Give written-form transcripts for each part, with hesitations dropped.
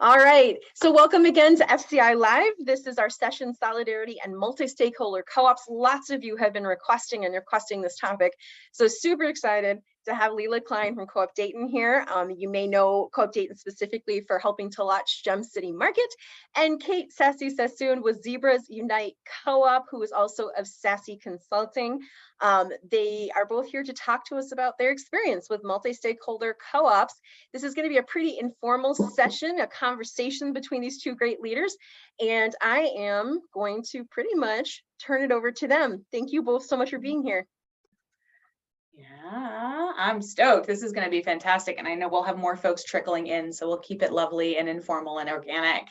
All right, so welcome again to FCI Live. This is our session, Solidarity and Multi-Stakeholder Co-ops. Lots of you have been requesting this topic. So super excited to have Lela Klein from Co-op Dayton here. You may know Co-op Dayton specifically for helping to launch Gem City Market, and Kate Sassy Sassoon with Zebras Unite Co-op, who is also of Sassy Consulting. They are both here to talk to us about their experience with multi-stakeholder co-ops. This is going to be a pretty informal session, a conversation between these two great leaders, and I am going to pretty much turn it over to them. Thank you both so much for being here. Yeah, I'm stoked. This is going to be fantastic. And I know we'll have more folks trickling in, so we'll keep it lovely and informal and organic.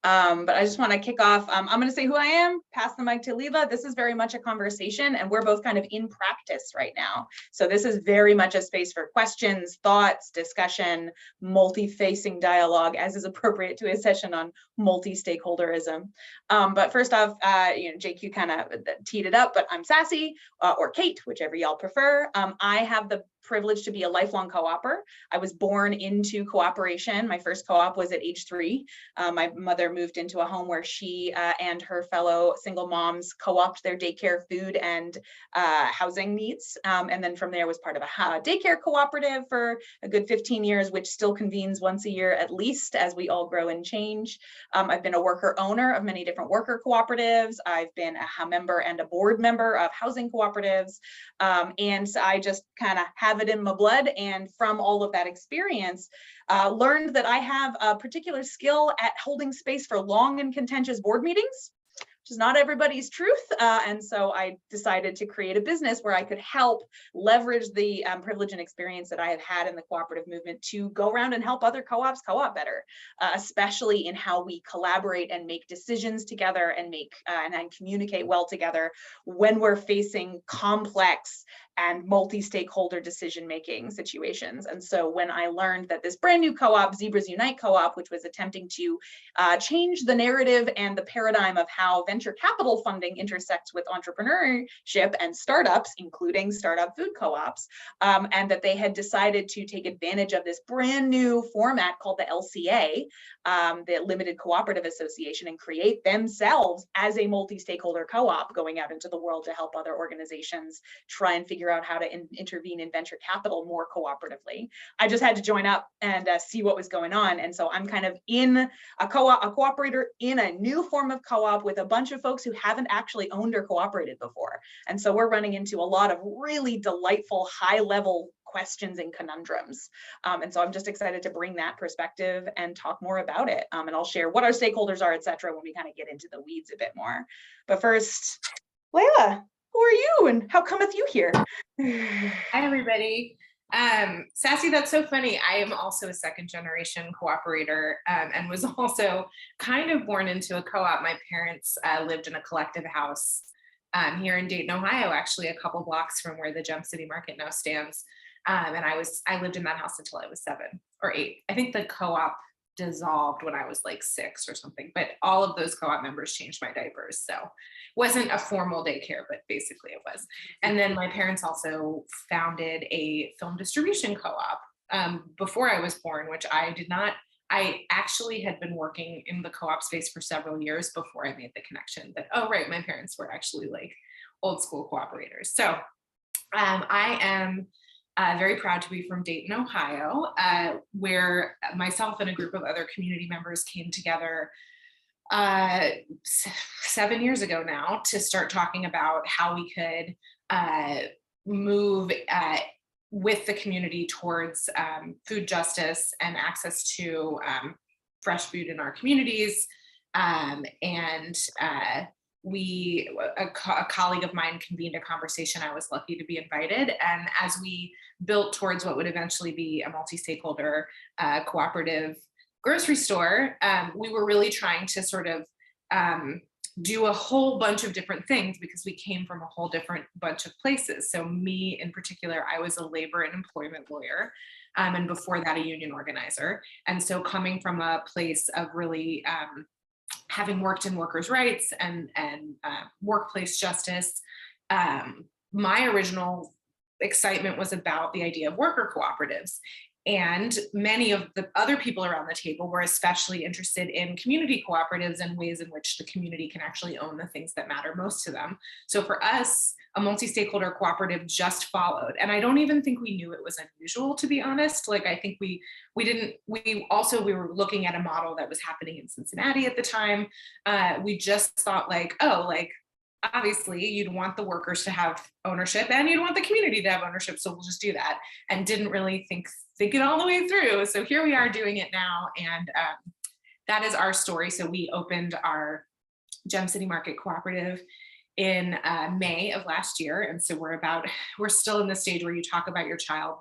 But I just want to kick off. I'm going to say who I am, pass the mic to Lela. This is very much a conversation, and we're both kind of in practice right now. So this is very much a space for questions, thoughts, discussion, multi-facing dialogue, as is appropriate to a session on multi-stakeholderism. But first off, JQ kind of teed it up, but I'm Sassy or Kate, whichever y'all prefer. I have the privilege to be a lifelong co-opper. I was born into cooperation. My first co-op was at age 3. My mother moved into a home where she and her fellow single moms co-opted their daycare food and housing needs. And then from there was part of a daycare cooperative for a good 15 years, which still convenes once a year at least as we all grow and change. I've been a worker owner of many different worker cooperatives. I've been a member and a board member of housing cooperatives. And so I just kind of have it in my blood, and from all of that experience learned that I have a particular skill at holding space for long and contentious board meetings, which is not everybody's truth. And so I decided to create a business where I could help leverage the privilege and experience that I have had in the cooperative movement to go around and help other co-ops co-op better, especially in how we collaborate and make decisions together and and communicate well together when we're facing complex and multi-stakeholder decision-making situations. And so when I learned that this brand new co-op, Zebras Unite Co-op, which was attempting to change the narrative and the paradigm of how venture capital funding intersects with entrepreneurship and startups, including startup food co-ops, and that they had decided to take advantage of this brand new format called the LCA, the Limited Cooperative Association, and create themselves as a multi-stakeholder co-op going out into the world to help other organizations try and figure out how to intervene in venture capital more cooperatively. I just had to join up and see what was going on. And so I'm kind of in a cooperator in a new form of co-op with a bunch of folks who haven't actually owned or cooperated before. And so we're running into a lot of really delightful high-level questions and conundrums. And so I'm just excited to bring that perspective and talk more about it. And I'll share what our stakeholders are, et cetera, when we kind of get into the weeds a bit more. But first, Lela, who are you and how cometh you here? Hi, everybody. Sassy, that's so funny. I am also a second generation cooperator and was also kind of born into a co-op. My parents lived in a collective house here in Dayton, Ohio, actually a couple blocks from where the Gem City Market now stands. And I lived in that house until I was 7 or 8. I think the co-op dissolved when I was like 6 or something, but all of those co-op members changed my diapers. So it wasn't a formal daycare, but basically it was. And then my parents also founded a film distribution co-op before I was born, which I did not. I actually had been working in the co-op space for several years before I made the connection that, oh, right, my parents were actually like old school cooperators. So I am very proud to be from Dayton, Ohio, where myself and a group of other community members came together 7 years ago now to start talking about how we could move with the community towards food justice and access to fresh food in our communities. A colleague of mine convened a conversation. I was lucky to be invited. And as we built towards what would eventually be a multi-stakeholder cooperative grocery store, we were really trying to sort of do a whole bunch of different things because we came from a whole different bunch of places. So me in particular, I was a labor and employment lawyer, and before that a union organizer. And so coming from a place of really having worked in workers' rights and workplace justice, my original excitement was about the idea of worker cooperatives. And many of the other people around the table were especially interested in community cooperatives and ways in which the community can actually own the things that matter most to them. So for us, a multi-stakeholder cooperative just followed. And I don't even think we knew it was unusual, to be honest. Like, I think we were looking at a model that was happening in Cincinnati at the time. We just thought like, oh, like, obviously you'd want the workers to have ownership and you'd want the community to have ownership. So we'll just do that. And didn't really think it all the way through. So here we are doing it now. And that is our story. So we opened our Gem City Market Cooperative in May of last year. And so we're still in the stage where you talk about your child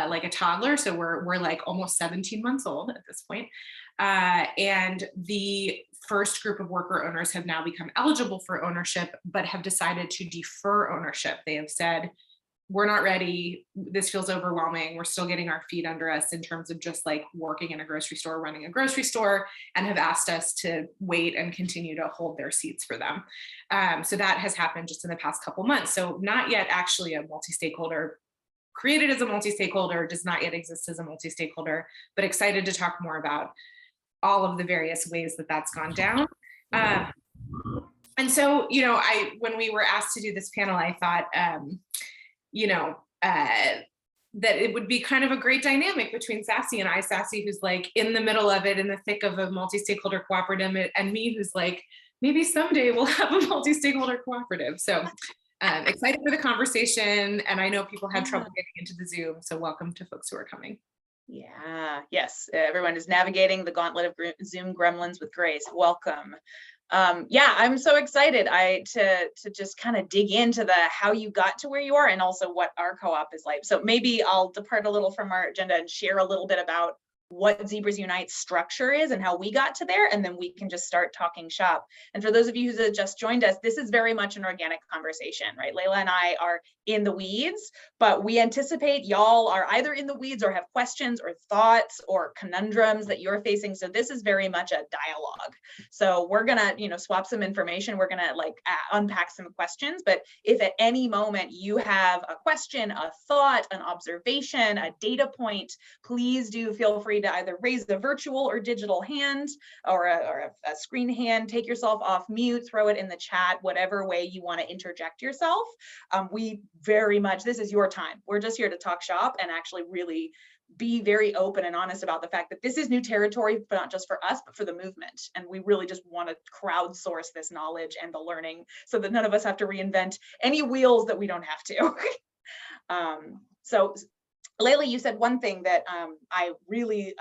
like a toddler. So we're like almost 17 months old at this point. And the first group of worker owners have now become eligible for ownership, but have decided to defer ownership. They have said, we're not ready. This feels overwhelming. We're still getting our feet under us in terms of just like working in a grocery store, running a grocery store, and have asked us to wait and continue to hold their seats for them. So that has happened just in the past couple months. So not yet actually a multi-stakeholder, created as a multi-stakeholder, does not yet exist as a multi-stakeholder, but excited to talk more about all of the various ways that that's gone down. And so, you know, when we were asked to do this panel, I thought, that it would be kind of a great dynamic between Sassy and I, Sassy, who's like in the middle of it, in the thick of a multi-stakeholder cooperative, and me, who's like, maybe someday we'll have a multi-stakeholder cooperative. So excited for the conversation. And I know people had trouble getting into the Zoom. So welcome to folks who are coming. Yeah, yes, everyone is navigating the gauntlet of Zoom gremlins with grace. Welcome. Yeah, I'm so excited to just kind of dig into how you got to where you are and also what our co-op is like. So maybe I'll depart a little from our agenda and share a little bit about what Zebras Unite structure is and how we got to there, and then we can just start talking shop. And for those of you who just joined us, this is very much an organic conversation, right? Lela and I are in the weeds, but we anticipate y'all are either in the weeds or have questions or thoughts or conundrums that you're facing. So this is very much a dialogue. So we're gonna, swap some information. We're gonna unpack some questions, but if at any moment you have a question, a thought, an observation, a data point, please do feel free to either raise the virtual or digital hand or a screen hand, take yourself off mute, throw it in the chat, whatever way you want to interject yourself. We very much, this is your time. We're just here to talk shop and actually really be very open and honest about the fact that this is new territory, but not just for us, but for the movement. And we really just want to crowdsource this knowledge and the learning so that none of us have to reinvent any wheels that we don't have to. So Lela, you said one thing that I really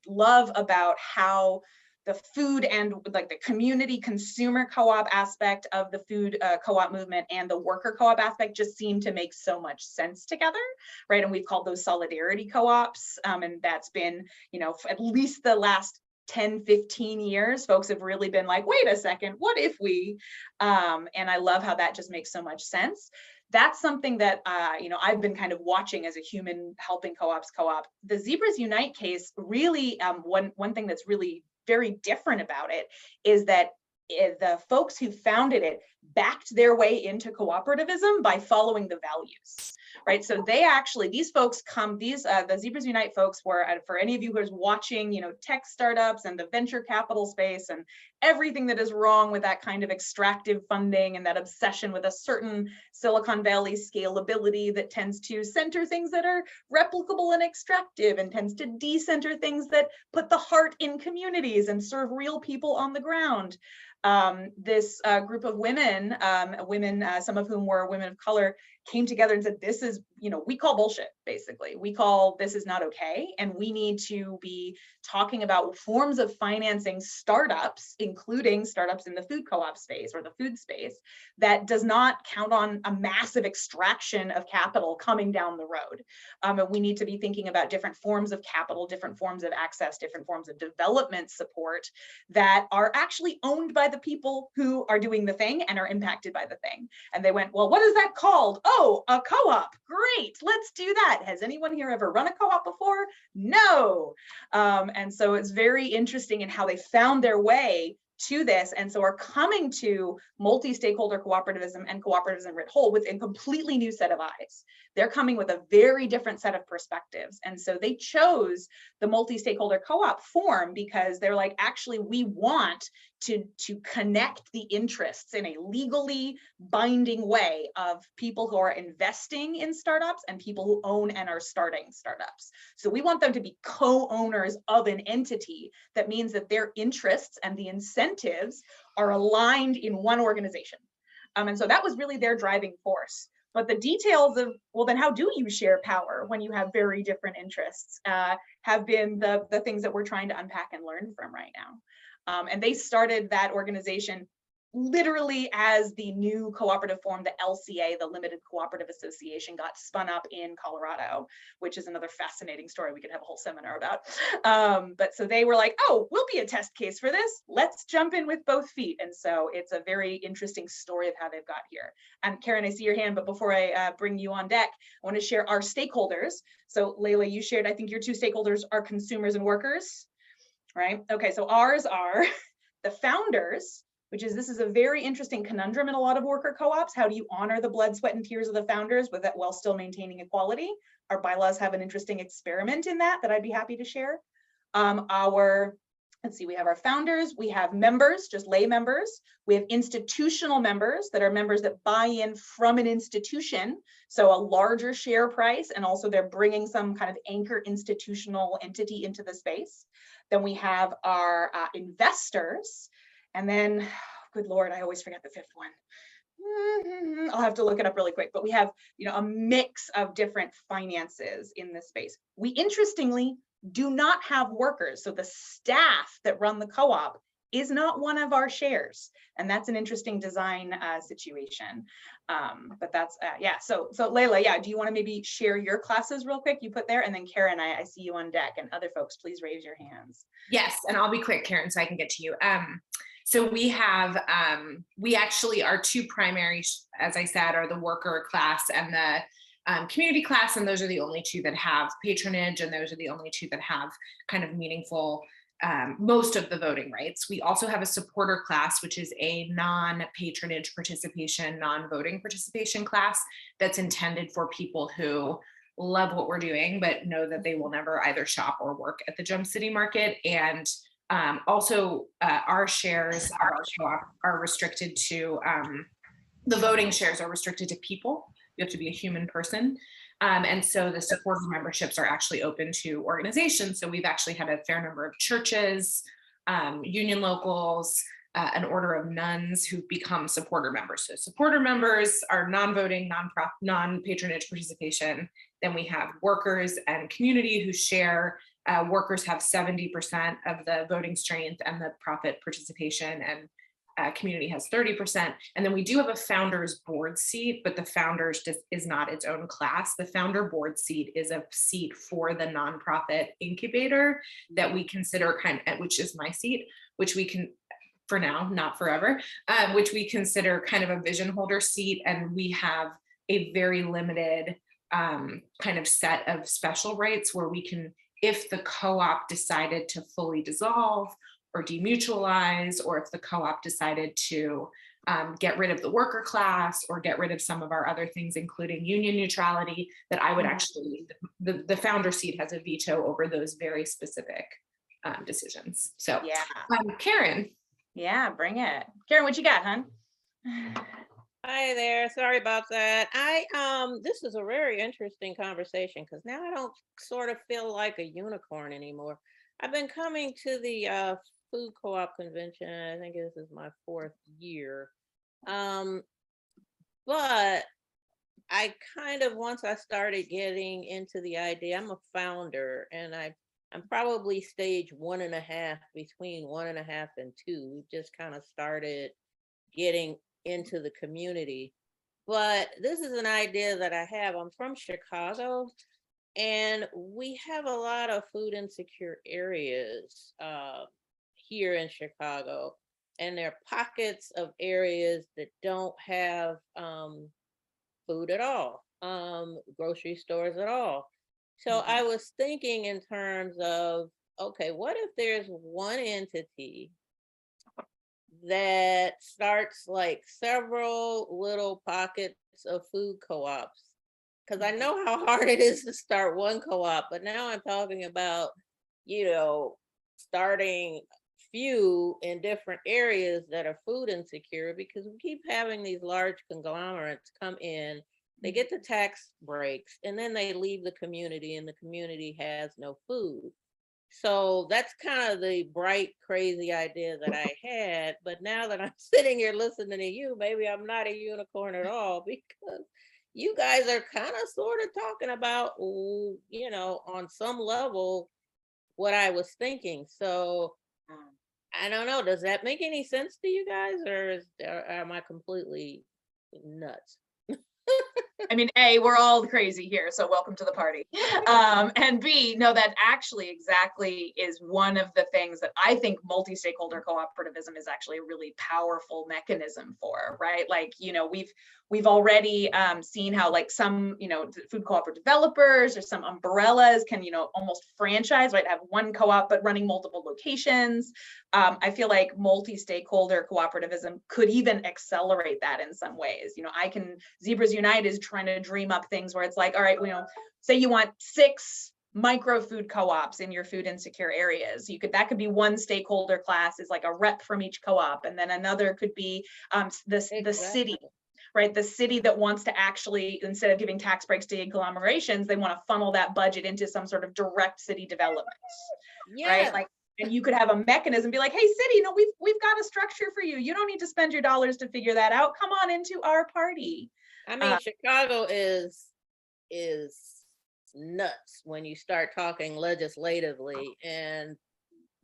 love about how the food and the community consumer co-op aspect of the food co-op movement and the worker co-op aspect just seem to make so much sense together, right? And we've called those solidarity co-ops, and that's been, for at least the last 10, 15 years, folks have really been like, wait a second, what if we, and I love how that just makes so much sense. That's something that, I've been kind of watching as a human helping co-ops co-op. The Zebras Unite case really, one thing that's really very different about it is that the folks who founded it backed their way into cooperativism by following the values, right? So they actually, these folks come, the Zebras Unite folks were, for any of you who is watching, tech startups and the venture capital space and everything that is wrong with that kind of extractive funding and that obsession with a certain Silicon Valley scalability that tends to center things that are replicable and extractive and tends to decenter things that put the heart in communities and serve real people on the ground. This group of women, some of whom were women of color, came together and said, this is, we call bullshit, basically. We call this is not okay. And we need to be talking about forms of financing startups, including startups in the food co-op space or the food space, that does not count on a massive extraction of capital coming down the road. And we need to be thinking about different forms of capital, different forms of access, different forms of development support that are actually owned by the people who are doing the thing and are impacted by the thing. And they went, well, what is that called? Oh, a co-op. Great, let's do that. Has anyone here ever run a co-op before? No. And so it's very interesting in how they found their way to this, and so are coming to multi-stakeholder cooperativism and cooperativism writ whole with a completely new set of eyes. They're coming with a very different set of perspectives. And so they chose the multi-stakeholder co-op form because they're like, actually, we want to connect the interests in a legally binding way of people who are investing in startups and people who own and are starting startups. So we want them to be co-owners of an entity. That means that their interests and the incentives are aligned in one organization. And so that was really their driving force. But the details of, well, then how do you share power when you have very different interests, have been the things that we're trying to unpack and learn from right now. And they started that organization literally as the new cooperative form, the LCA, the Limited Cooperative Association, got spun up in Colorado, which is another fascinating story we could have a whole seminar about. But so they were like, oh, we'll be a test case for this. Let's jump in with both feet. And so it's a very interesting story of how they've got here. And Karen, I see your hand, but before I bring you on deck, I want to share our stakeholders. So Lela, you shared, I think your two stakeholders are consumers and workers, right? Okay, so ours are the founders, which is, this is a very interesting conundrum in a lot of worker co-ops. How do you honor the blood, sweat, and tears of the founders with that while still maintaining equality? Our bylaws have an interesting experiment in that I'd be happy to share. Let's see, we have our founders, we have members, just lay members. We have institutional members that are members that buy in from an institution. So a larger share price, and also they're bringing some kind of anchor institutional entity into the space. Then we have our investors. And then, good Lord, I always forget the fifth one. I'll have to look it up really quick, but we have, a mix of different finances in this space. We interestingly do not have workers. So the staff that run the co-op is not one of our shares. And that's an interesting design situation. But that's, yeah. So Lela, yeah, do you want to maybe share your classes real quick? You put there, and then Karen, I see you on deck, and other folks, please raise your hands. Yes, and I'll be quick, Karen, so I can get to you. So we have, our two primary, as I said, are the worker class and the community class, and those are the only two that have patronage, and those are the only two that have kind of meaningful, most of the voting rights. We also have a supporter class, which is a non-patronage participation, non-voting participation class that's intended for people who love what we're doing, but know that they will never either shop or work at the Jump City market. And also, our shares are restricted to, the voting shares are restricted to people. You have to be a human person. And so the supporter memberships are actually open to organizations. So we've actually had a fair number of churches, union locals, an order of nuns who've become supporter members. So supporter members are non-voting, non-patronage participation. Then we have workers and community who share. Workers have 70% of the voting strength and the profit participation, and community has 30%. And then we do have a founders board seat, but the founders is not its own class. The founder board seat is a seat for the nonprofit incubator that we consider which is my seat, which we can, for now, not forever, which we consider kind of a vision holder seat. And we have a very limited kind of set of special rights where we can, if the co-op decided to fully dissolve or demutualize, or if the co-op decided to get rid of the worker class or get rid of some of our other things, including union neutrality, that I would actually, the founder seat has a veto over those very specific decisions. So yeah, Karen. Yeah, bring it. Karen, what you got, hon? Hi there. Sorry about that. This is a very interesting conversation because now I don't sort of feel like a unicorn anymore. I've been coming to the food co-op convention. I think this is my 4th year. But I kind of, once I started getting into the idea, I'm a founder, and I'm probably stage 1.5, between 1.5 and 2. We just kind of started getting into the community. But this is an idea that I have. I'm from Chicago, and we have a lot of food insecure areas here in Chicago. And there are pockets of areas that don't have food at all, grocery stores at all. So I was thinking in terms of, okay, what if there's one entity that starts like several little pockets of food co-ops. Because I know how hard it is to start one co-op, but now I'm talking about, starting few in different areas that are food insecure, because we keep having these large conglomerates come in, they get the tax breaks, and then they leave the community, and the community has no food. So that's kind of the bright, crazy idea that I had. But now that I'm sitting here listening to you, maybe I'm not a unicorn at all, because you guys are kind of sort of talking about, on some level, what I was thinking. So I don't know. Does that make any sense to you guys, or am I completely nuts? I mean, A, we're all crazy here, so welcome to the party. And B, no, that actually exactly is one of the things that I think multi-stakeholder cooperativism is actually a really powerful mechanism for, right? Like, we've already seen how like some, food cooperative developers or some umbrellas can, almost franchise, right? Have one co-op, but running multiple locations. I feel like multi-stakeholder cooperativism could even accelerate that in some ways. Zebras Unite is trying to dream up things where it's like, all right, say you want 6 micro food co-ops in your food insecure areas. That could be one stakeholder class is like a rep from each co-op, and then another could be the city. Right, the city that wants to actually, instead of giving tax breaks to agglomerations, they want to funnel that budget into some sort of direct city development. Yeah. Right, like, and you could have a mechanism, be like, hey, city, we've got a structure for you. You don't need to spend your dollars to figure that out. Come on into our party. I mean, Chicago is nuts when you start talking legislatively, and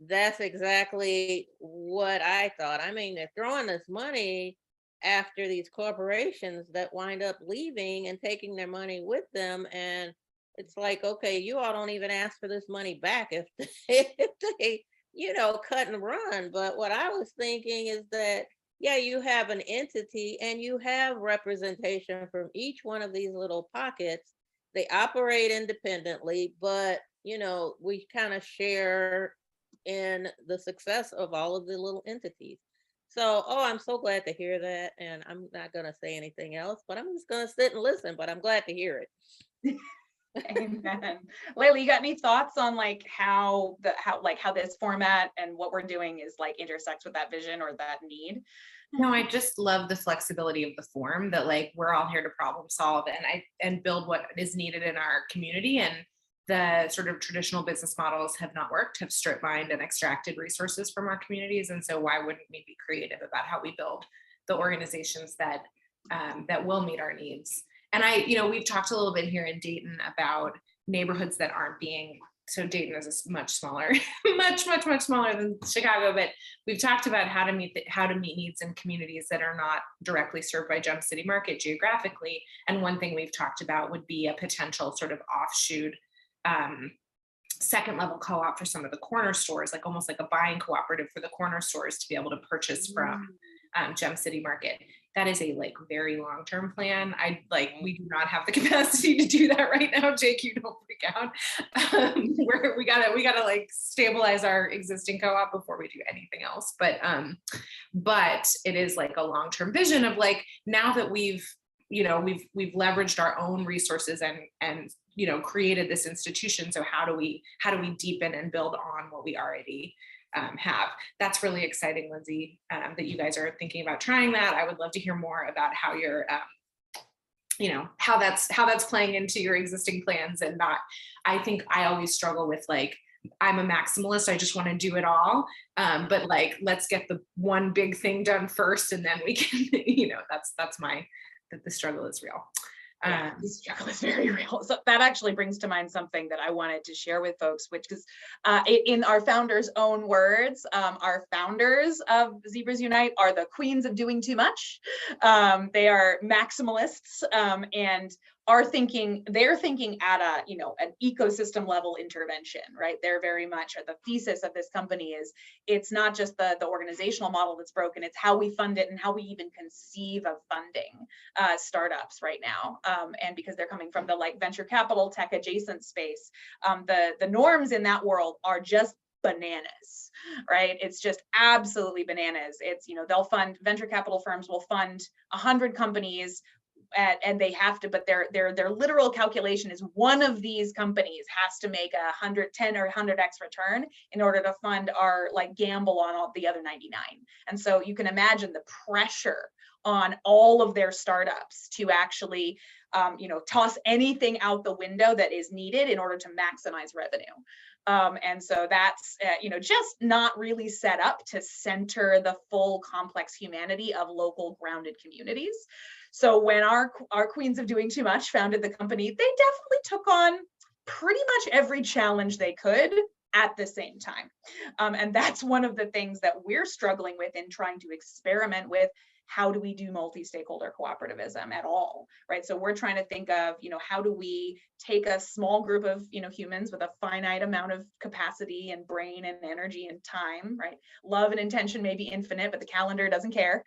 that's exactly what I thought. I mean, they're throwing this money after these corporations that wind up leaving and taking their money with them, and it's like, okay, you all don't even ask for this money back if they cut and run. But what I was thinking is that, yeah, you have an entity and you have representation from each one of these little pockets. They operate independently, but we kind of share in the success of all of the little entities. So, I'm so glad to hear that. And I'm not going to say anything else, but I'm just going to sit and listen, but I'm glad to hear it. Amen. Lela, you got any thoughts on like how this format and what we're doing is like intersects with that vision or that need? No, I just love the flexibility of the form, that like we're all here to problem solve and build what is needed in our community. And the sort of traditional business models have not worked, have strip mined and extracted resources from our communities. And so why wouldn't we be creative about how we build the organizations that will meet our needs? And we've talked a little bit here in Dayton about neighborhoods that aren't being, so Dayton is much smaller, much smaller than Chicago, but we've talked about how to meet needs in communities that are not directly served by Gem City Market geographically. And one thing we've talked about would be a potential sort of offshoot second level co-op for some of the corner stores, like almost like a buying cooperative for the corner stores to be able to purchase from Gem City Market. That is a like very long-term plan. We do not have the capacity to do that right now. Jake, you don't freak out. We gotta like stabilize our existing co-op before we do anything else. But it is like a long-term vision of like, now that we've leveraged our own resources and created this institution. So how do we deepen and build on what we already have? That's really exciting, Lindsay, that you guys are thinking about trying that. I would love to hear more about how you're, how that's playing into your existing plans. And not, I think I always struggle with like, I'm a maximalist. I just want to do it all. But like, let's get the one big thing done first, and then we can, that's the struggle is real. The struggle is very real. So that actually brings to mind something that I wanted to share with folks, which is in our founders' own words, our founders of Zebras Unite are the queens of doing too much. They are maximalists and they're thinking at an ecosystem level intervention, right? They're very much, or the thesis of this company is, it's not just the organizational model that's broken, it's how we fund it and how we even conceive of funding startups right now. And because they're coming from the like venture capital tech adjacent space, the norms in that world are just bananas, right? It's just absolutely bananas. It's, they'll fund, venture capital firms will fund 100 companies and they have to, but their literal calculation is one of these companies has to make 110 or 100x return in order to fund our like gamble on all the other 99. And so you can imagine the pressure on all of their startups to actually, toss anything out the window that is needed in order to maximize revenue. And so that's, just not really set up to center the full complex humanity of local grounded communities. So when our Queens of Doing Too Much founded the company, they definitely took on pretty much every challenge they could at the same time. And that's one of the things that we're struggling with in trying to experiment with. How do we do multi-stakeholder cooperativism at all, right? So we're trying to think of, how do we take a small group of, humans with a finite amount of capacity and brain and energy and time, right? Love and intention may be infinite, but the calendar doesn't care.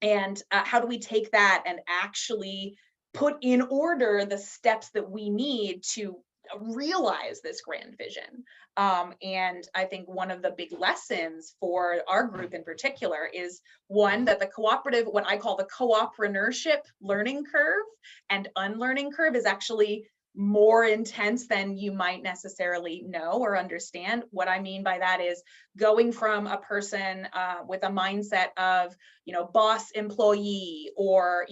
And how do we take that and actually put in order the steps that we need to realize this grand vision? And I think one of the big lessons for our group in particular is one, that the cooperative, what I call the co-opreneurship learning curve and unlearning curve is actually more intense than you might necessarily know or understand. What I mean by that is going from a person with a mindset of, boss employee, or,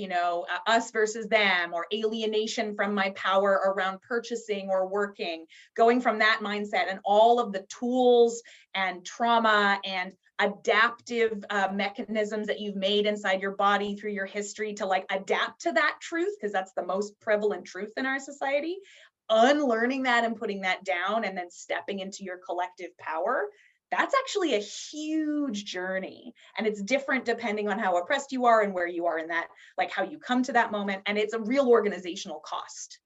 us versus them, or alienation from my power around purchasing or working, going from that mindset and all of the tools and trauma and adaptive mechanisms that you've made inside your body through your history to like adapt to that truth, because that's the most prevalent truth in our society, unlearning that and putting that down and then stepping into your collective power. That's actually a huge journey, and it's different depending on how oppressed you are and where you are in that, like how you come to that moment, and it's a real organizational cost.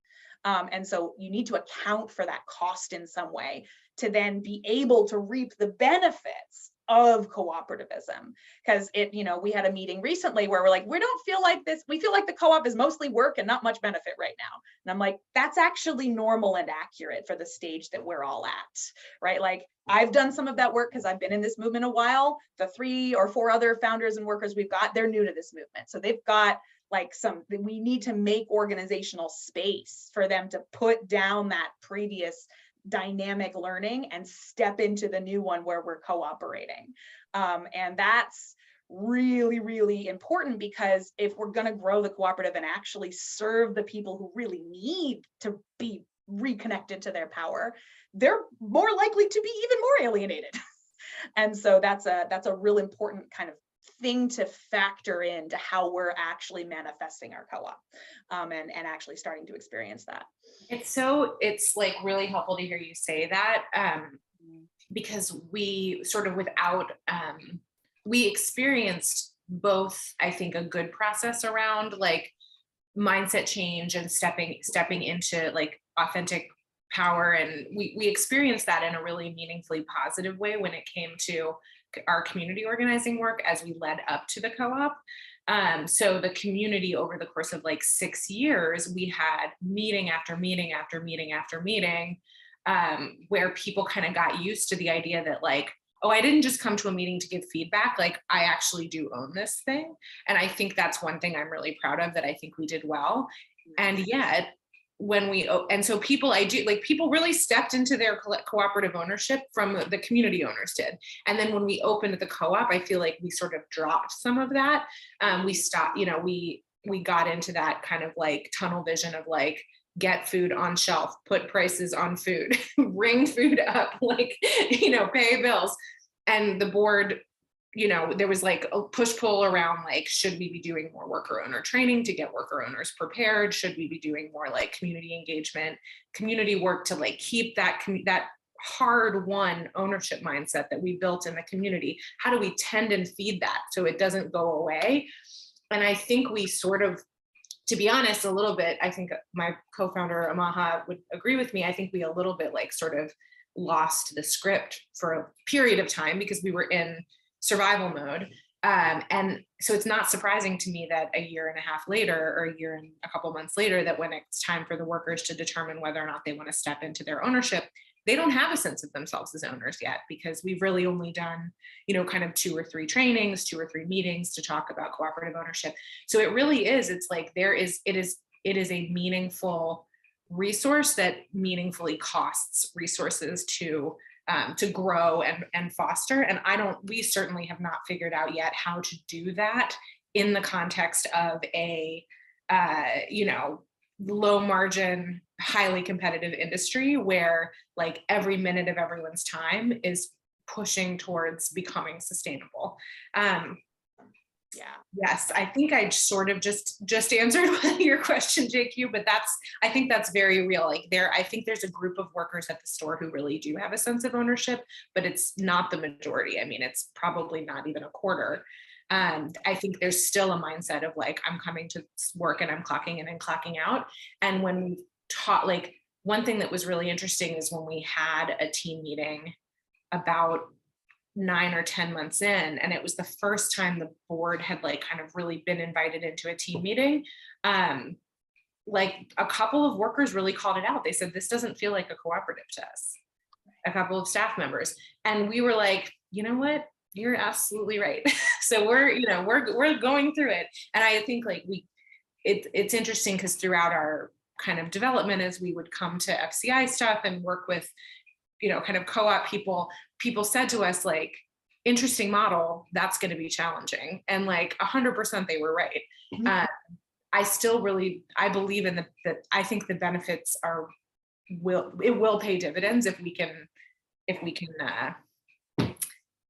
And so you need to account for that cost in some way to then be able to reap the benefits of cooperativism. Because we had a meeting recently where we're like, we don't feel like this. We feel like the co-op is mostly work and not much benefit right now. And I'm like, that's actually normal and accurate for the stage that we're all at, right? Like I've done some of that work because I've been in this movement a while. The 3 or 4 other founders and workers we've got, they're new to this movement. So they've got like we need to make organizational space for them to put down that previous dynamic learning and step into the new one where we're cooperating. And that's really, really important, because if we're going to grow the cooperative and actually serve the people who really need to be reconnected to their power, they're more likely to be even more alienated. And so that's a real important kind of thing to factor into how we're actually manifesting our co-op, and actually starting to experience that. It's like really helpful to hear you say that, because we sort of we experienced both, I think, a good process around like mindset change and stepping into like authentic power. And we experienced that in a really meaningfully positive way when it came to our community organizing work as we led up to the co-op. So the community, over the course of like 6 years, we had meeting after meeting after meeting after meeting, where people kind of got used to the idea that like, oh, I didn't just come to a meeting to give feedback, like I actually do own this thing. And I think that's one thing I'm really proud of that I think we did well. And yet so people really stepped into their cooperative ownership from the community owners did. And then when we opened the co-op, I feel like we sort of dropped some of that. We stopped, we got into that kind of like tunnel vision of like, get food on shelf, put prices on food, bring food up, like, pay bills. And the board, there was like a push-pull around like, should we be doing more worker owner training to get worker owners prepared? Should we be doing more like community engagement, community work to like keep that hard-won ownership mindset that we built in the community? How do we tend and feed that so it doesn't go away? And I think we sort of, to be honest, a little bit, I think my co-founder Amaha would agree with me. I think we a little bit like sort of lost the script for a period of time because we were in survival mode. And so it's not surprising to me that a year and a half later, or a year and a couple months later, that when it's time for the workers to determine whether or not they want to step into their ownership, they don't have a sense of themselves as owners yet, because we've really only done, you know, kind of 2 or 3 trainings, 2 or 3 meetings to talk about cooperative ownership. So it really is, it's like it is a meaningful resource that meaningfully costs resources to grow and foster. And we certainly have not figured out yet how to do that in the context of a, you know, low margin, highly competitive industry where like every minute of everyone's time is pushing towards becoming sustainable. Yeah. Yes, I think I sort of just answered your question, JQ, but I think that's very real. Like I think there's a group of workers at the store who really do have a sense of ownership, but it's not the majority. I mean, it's probably not even a quarter. I think there's still a mindset of like, I'm coming to work and I'm clocking in and clocking out. And when we taught, like, one thing that was really interesting is when we had a team meeting about 9 or 10 months in, and it was the first time the board had like kind of really been invited into a team meeting. Like a couple of workers really called it out. They said, this doesn't feel like a cooperative to us, a couple of staff members. And we were like, you know what? You're absolutely right. So we're going through it. And I think like it's interesting because throughout our kind of development, as we would come to FCI stuff and work with, you know, kind of co-op people said to us like, interesting model, that's going to be challenging. And like 100% they were right. Mm-hmm. I believe in that. I think the benefits will pay dividends if we can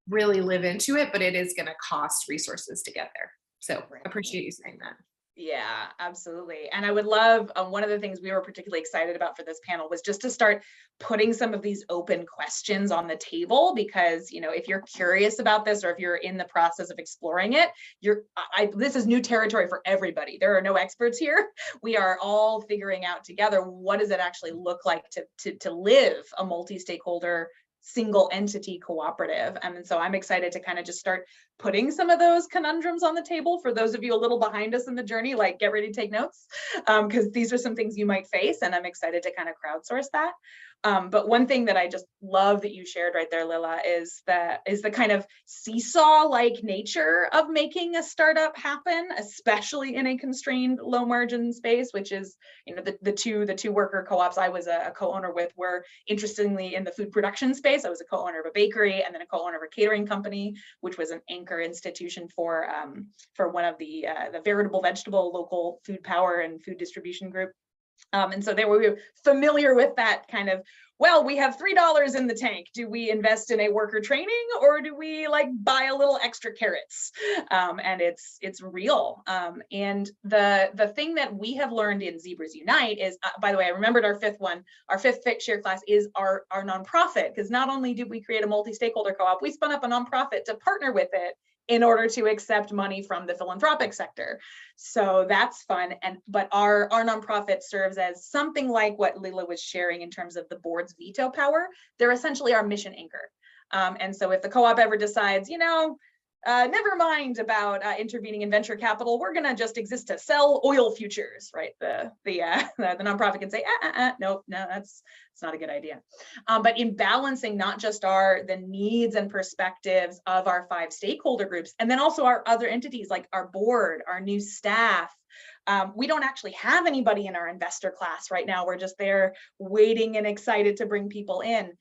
really live into it, but it is going to cost resources to get there. So appreciate you saying that. Yeah, absolutely. And I would love, one of the things we were particularly excited about for this panel was just to start putting some of these open questions on the table, because, you know, if you're curious about this, or if you're in the process of exploring it, this is new territory for everybody. There are no experts here. We are all figuring out together, what does it actually look like to live a multi-stakeholder single entity cooperative. And so I'm excited to kind of just start putting some of those conundrums on the table for those of you a little behind us in the journey, like get ready to take notes, because these are some things you might face, and I'm excited to kind of crowdsource that. But one thing that I just love that you shared right there, Lela, is the kind of seesaw-like nature of making a startup happen, especially in a constrained low margin space, which is, you know, the two worker co-ops I was a co-owner with were interestingly in the food production space. I was a co-owner of a bakery and then a co-owner of a catering company, which was an anchor institution for one of the veritable vegetable local food power and food distribution group. And so we were familiar with that kind of, well, we have $3 in the tank. Do we invest in a worker training, or do we like buy a little extra carrots? And it's real. And the thing that we have learned in Zebras Unite is, by the way, I remembered our fifth share class is our nonprofit, because not only did we create a multi-stakeholder co-op, we spun up a nonprofit to partner with it in order to accept money from the philanthropic sector. So that's fun. But our nonprofit serves as something like what Lela was sharing in terms of the board's veto power. They're essentially our mission anchor. And so if the co-op ever decides, you know, never mind about intervening in venture capital, we're gonna just exist to sell oil futures, right? The nonprofit can say, nope, no, that's not a good idea. But in balancing not just the needs and perspectives of our 5 stakeholder groups, and then also our other entities like our board, our new staff. We don't actually have anybody in our investor class right now. We're just there waiting and excited to bring people in.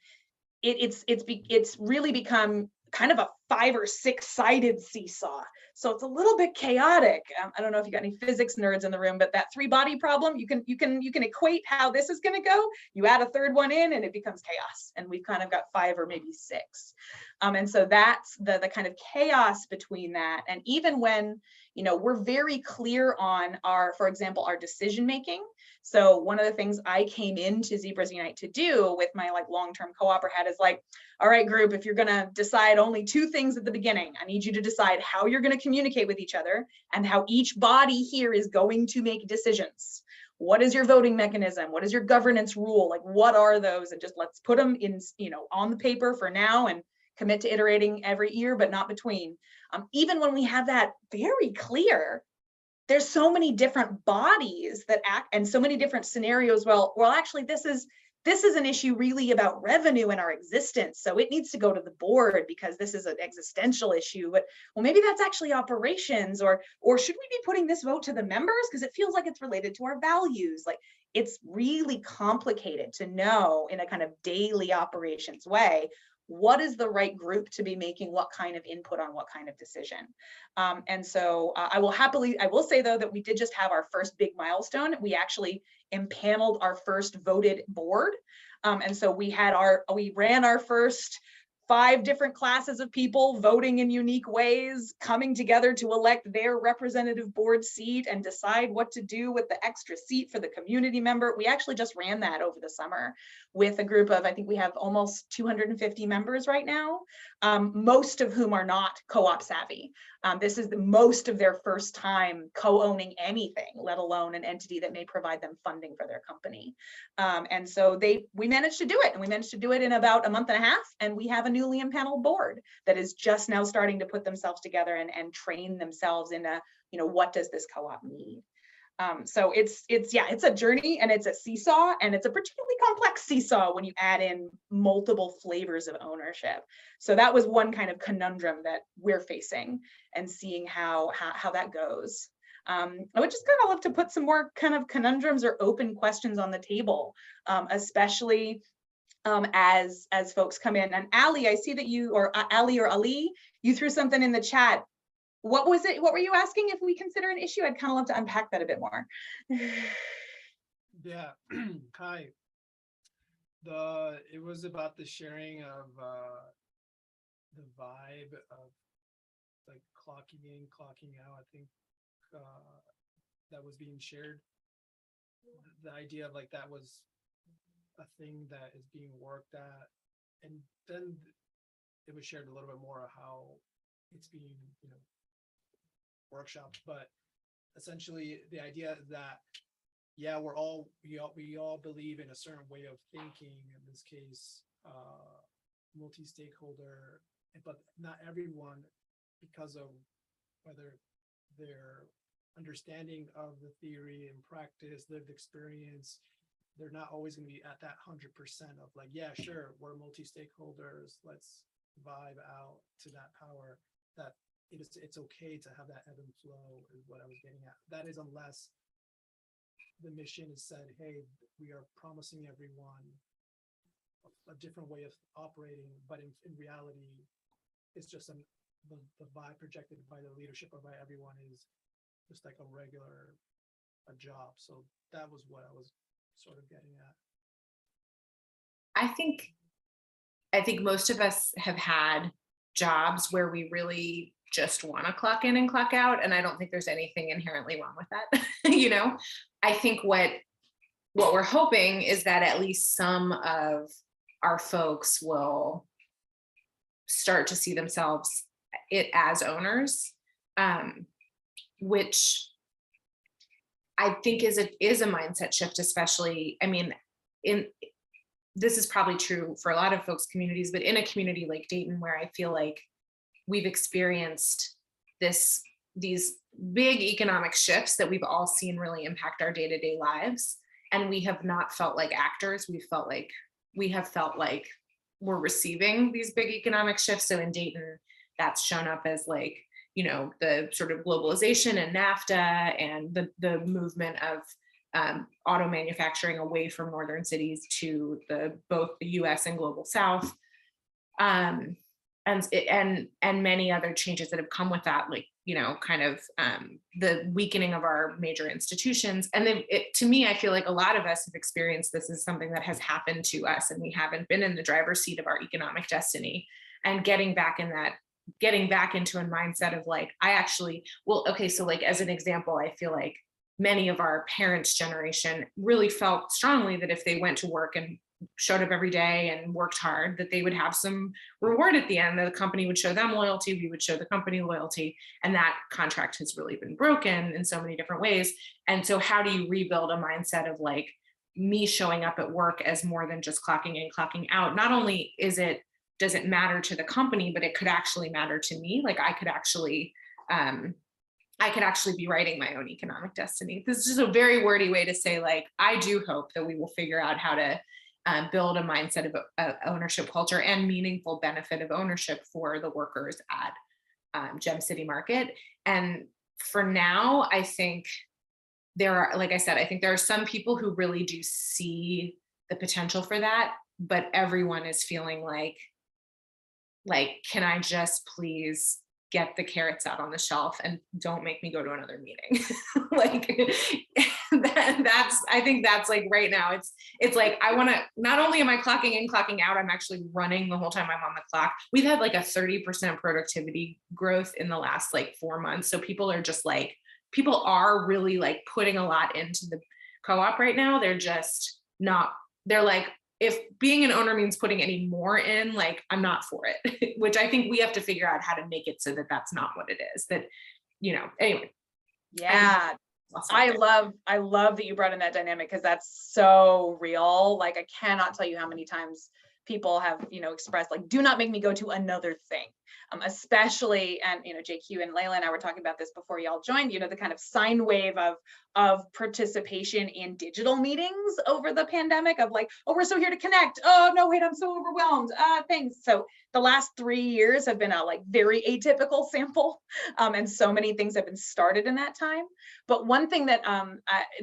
It's really become kind of a 5 or 6-sided seesaw. So it's a little bit chaotic. I don't know if you got any physics nerds in the room, but that 3-body problem, you can equate how this is going to go. You add a third one in and it becomes chaos. And we've kind of got 5 or maybe 6. And so that's the kind of chaos between that. And even when, you know, we're very clear on for example, our decision making. So one of the things I came into Zebras Unite to do with my like long-term co-opper hat is like, all right, group, if you're going to decide only 2 things at the beginning, I need you to decide how you're going to communicate with each other and how each body here is going to make decisions. What is your voting mechanism? What is your governance rule? Like, what are those? And just let's put them in, you know, on the paper for now and commit to iterating every year, but not between. Even when we have that very clear, there's so many different bodies that act and so many different scenarios. Well, actually, this is this is an issue really about revenue and our existence. So it needs to go to the board because this is an existential issue. But well, maybe that's actually operations, or should we be putting this vote to the members because it feels like it's related to our values? Like, it's really complicated to know in a kind of daily operations way, what is the right group to be making what kind of input on what kind of decision. And so I will say though, that we did just have our first big milestone. We actually impaneled our first voted board. And so we ran our first 5 different classes of people voting in unique ways, coming together to elect their representative board seat and decide what to do with the extra seat for the community member. We actually just ran that over the summer with a group of, I think we have almost 250 members right now, most of whom are not co-op savvy. This is most of their first time co-owning anything, let alone an entity that may provide them funding for their company. And so we managed to do it, and we managed to do it in about a month and a half. And we have a newly impaneled board that is just now starting to put themselves together and train themselves in what does this co-op need? So it's a journey, and it's a seesaw, and it's a particularly complex seesaw when you add in multiple flavors of ownership. So that was one kind of conundrum that we're facing and seeing how that goes. I would just kind of love to put some more kind of conundrums or open questions on the table, especially as folks come in. And Ali, I see that you, or Ali, you threw something in the chat. What was it? What were you asking if we consider an issue? I'd kind of love to unpack that a bit more. Yeah, Kai, it was about the sharing of the vibe of like clocking in, clocking out. I think that was being shared. The idea of like that was a thing that is being worked at, and then it was shared a little bit more of how it's being, workshopped. But essentially the idea that we all believe in a certain way of thinking, in this case multi-stakeholder, but not everyone, because of whether their understanding of the theory and practice, lived experience, they're not always going to be at that 100% of like, yeah, sure, we're multi-stakeholders, let's vibe out to that power. That it's okay to have that ebb and flow is what I was getting at. That is, unless the mission is said, hey, we are promising everyone a different way of operating, but in reality, it's just the vibe projected by the leadership or by everyone is just like a job. So that was what I was sort of getting at. I think most of us have had jobs where we really just want to clock in and clock out, and I don't think there's anything inherently wrong with that. I think what we're hoping is that at least some of our folks will start to see themselves as owners, which I think is a mindset shift, especially, this is probably true for a lot of folks' communities, but in a community like Dayton, where I feel like we've experienced these big economic shifts that we've all seen really impact our day-to-day lives, and we have not felt like actors. We have felt like we're receiving these big economic shifts. So in Dayton, that's shown up as like, the sort of globalization and NAFTA and the movement of auto manufacturing away from northern cities to both the US and global South. And many other changes that have come with that, like, the weakening of our major institutions. And then to me, I feel like a lot of us have experienced this as something that has happened to us, and we haven't been in the driver's seat of our economic destiny. And getting back into a mindset of like, so like, as an example, I feel like many of our parents' generation really felt strongly that if they went to work and showed up every day and worked hard, that they would have some reward at the end, that the company would show them loyalty, we would show the company loyalty. And that contract has really been broken in so many different ways. And so how do you rebuild a mindset of like me showing up at work as more than just clocking in, clocking out? Not only does it matter to the company, but it could actually matter to me. Like I could actually be writing my own economic destiny. This is just a very wordy way to say, like, I do hope that we will figure out how to build a mindset of ownership culture and meaningful benefit of ownership for the workers at Gem City Market. And for now, I think there are, like I said, I think there are some people who really do see the potential for that, but everyone is feeling like, can I just please get the carrots out on the shelf and don't make me go to another meeting? I think that's like right now, it's like, I want to, not only am I clocking in, clocking out, I'm actually running the whole time I'm on the clock. We've had like a 30% productivity growth in the last like 4 months. So people are just like, people are really like putting a lot into the co-op right now. They're just not, they're like, if being an owner means putting any more in, like, I'm not for it, which I think we have to figure out how to make it so that that's not what it is, that, anyway. Yeah. I love that you brought in that dynamic, because that's so real. Like, I cannot tell you how many times people have, expressed like, do not make me go to another thing. Especially, and JQ and Lela and I were talking about this before y'all joined, the kind of sine wave of participation in digital meetings over the pandemic, of like, oh, we're so here to connect. Oh no, wait, I'm so overwhelmed. Thanks. So the last 3 years have been a like very atypical sample, and so many things have been started in that time. But one thing that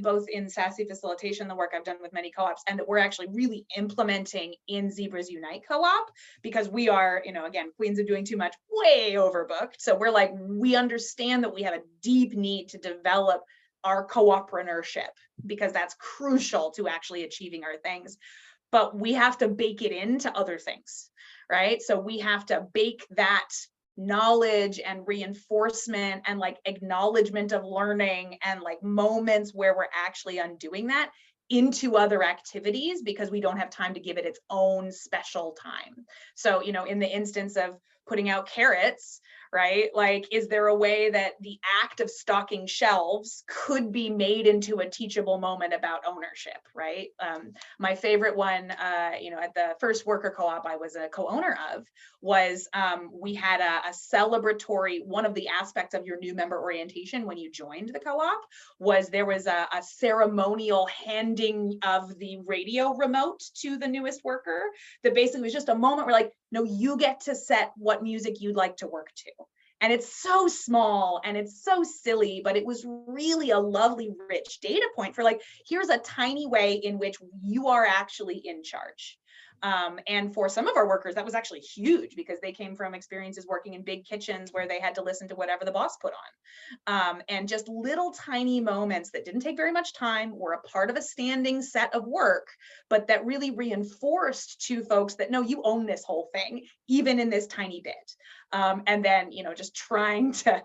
both in Sassy facilitation, the work I've done with many co-ops, and that we're actually really implementing in Zebras Unite co-op, because we are, again, queens of doing too much, way overbooked. So we're like, we understand that we have a deep need to develop our co-opreneurship, because that's crucial to actually achieving our things. But we have to bake it into other things, right? So we have to bake that knowledge and reinforcement and like acknowledgement of learning and like moments where we're actually undoing that into other activities, because we don't have time to give it its own special time. So, in the instance of putting out carrots, right? Like, is there a way that the act of stocking shelves could be made into a teachable moment about ownership, right? My favorite one, at the first worker co-op I was a co-owner of, was we had a celebratory, one of the aspects of your new member orientation when you joined the co-op was there was a ceremonial handing of the radio remote to the newest worker that basically was just a moment where like, no, you get to set what music you'd like to work to. And it's so small and it's so silly, but it was really a lovely, rich data point for like, here's a tiny way in which you are actually in charge. And for some of our workers, that was actually huge, because they came from experiences working in big kitchens where they had to listen to whatever the boss put on. And just little tiny moments that didn't take very much time, were a part of a standing set of work, but that really reinforced to folks that, no, you own this whole thing, even in this tiny bit. And then, just trying to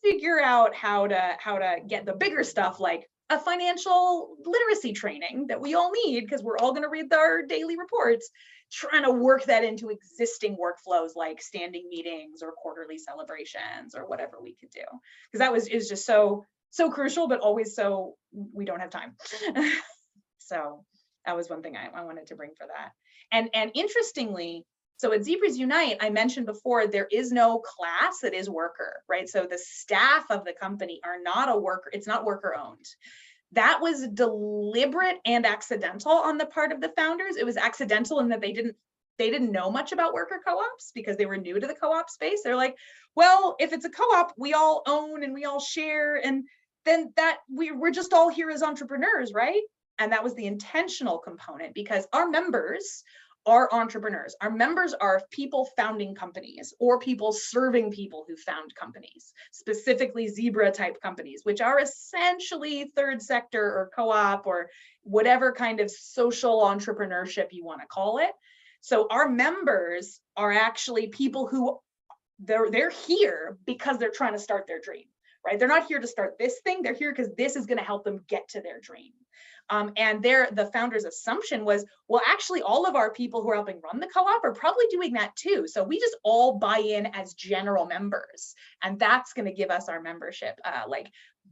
figure out how to get the bigger stuff, like a financial literacy training that we all need, because we're all going to read our daily reports, trying to work that into existing workflows like standing meetings or quarterly celebrations or whatever we could do, because that is just so crucial, but always so we don't have time. So that was one thing I wanted to bring for that. And interestingly, so at Zebras Unite, I mentioned before, there is no class that is worker, right? So the staff of the company are not a worker, it's not worker owned. That was deliberate and accidental on the part of the founders. It was accidental in that they didn't know much about worker co-ops, because they were new to the co-op space. They're like, well, if it's a co-op, we all own and we all share, and then that we're just all here as entrepreneurs, right? And that was the intentional component, because our members are entrepreneurs. Our members are people founding companies or people serving people who found companies, specifically zebra type companies, which are essentially third sector or co-op or whatever kind of social entrepreneurship you want to call it. So our members are actually people who they're here because they're trying to start their dream, right? They're not here to start this thing. They're here because this is going to help them get to their dream. And the founder's assumption was, well, actually, all of our people who are helping run the co-op are probably doing that too. So we just all buy in as general members, and that's going to give us our membership like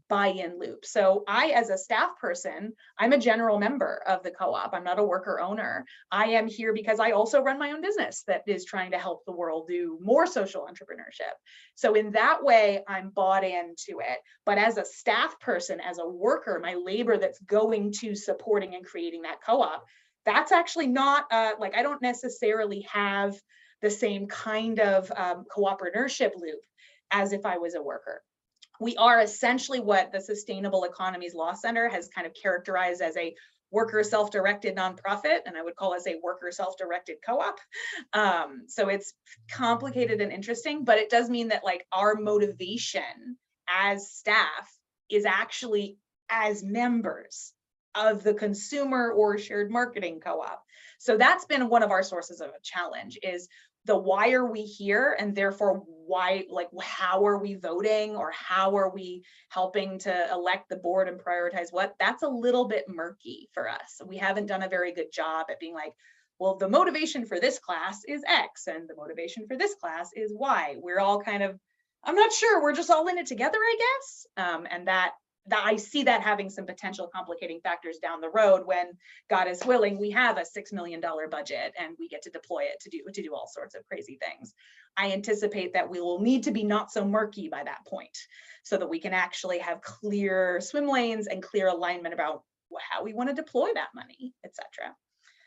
buy-in loop. So I, as a staff person, I'm a general member of the co-op. I'm not a worker owner. I am here because I also run my own business that is trying to help the world do more social entrepreneurship. So in that way, I'm bought into it. But as a staff person, as a worker, my labor that's going to supporting and creating that co-op, that's actually not like, I don't necessarily have the same kind of cooperatorship loop as if I was a worker. We are essentially what the Sustainable Economies Law Center has kind of characterized as a worker self-directed nonprofit, and I would call us a worker self-directed co-op. So it's complicated and interesting, but it does mean that like our motivation as staff is actually as members of the consumer or shared marketing co-op. So that's been one of our sources of a challenge, is the why are we here, and therefore why, like how are we voting, or how are we helping to elect the board and prioritize what, that's a little bit murky for us. We haven't done a very good job at being like, well, the motivation for this class is X and the motivation for this class is Y. We're all kind of, I'm not sure, we're just all in it together, I guess. And that I see that having some potential complicating factors down the road when, God is willing, we have a $6 million budget and we get to deploy it to do all sorts of crazy things. I anticipate that we will need to be not so murky by that point, so that we can actually have clear swim lanes and clear alignment about how we want to deploy that money, etc.